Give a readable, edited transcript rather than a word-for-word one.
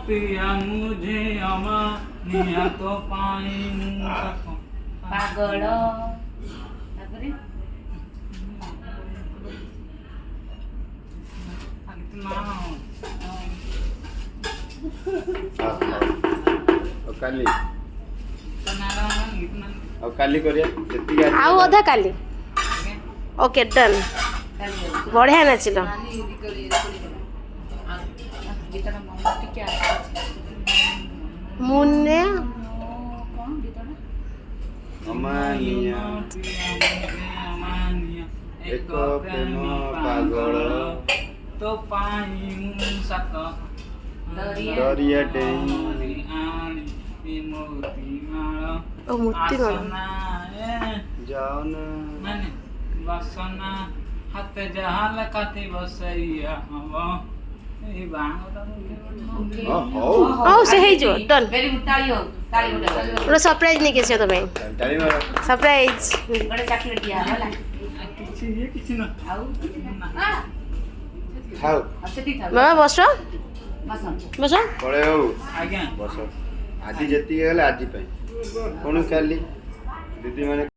पिया मुझे अमानिया तो पाऊं सको पागल तापरे काली ଆଉ କାଲି କରିବା ଯେତିକି ଆଜି ଆଉ ଅଧା କାଲି ଓକେ ଡନ୍ ବଢିଆ ନାଚିଲ ମୁନେ ଅମାନିଆ ଏକ ପ୍ରେମ ପାଗଳ तो पाऊं सको दरिया डेई मोती माला ଓ ମୂର୍ତ୍ତି ମାଳ ଯାଅ ନା ମାନେ ବାସନା ହାତେ ଯାହା ଲେଖାତି ବସେଇଆ ହବ ଏଇ ବାଣଟା ହଉ ହଉ ସେ ହେଇଯିବ ଡନ୍ वेरी गुड ताली हो ताली हो ଗୋଟେ ସରପ୍ରାଇଜ ନେଇକି ଆସିବ ତମେ ତାଳି ମାର ସରପ୍ରାଇଜ गड़े चॉकलेट दिया होला କିଛି ନା आउ ଖାଉ सेठी था ମାମା ବସ बस ବସ ପଳେଇ ହଉ ଆଜ୍ଞା ବସ ଆଜି ଯେତିକି ହେଲେ ଆଜି ପାଇଁ ପୁଣି କାଲି ଦିଦି ମାନେ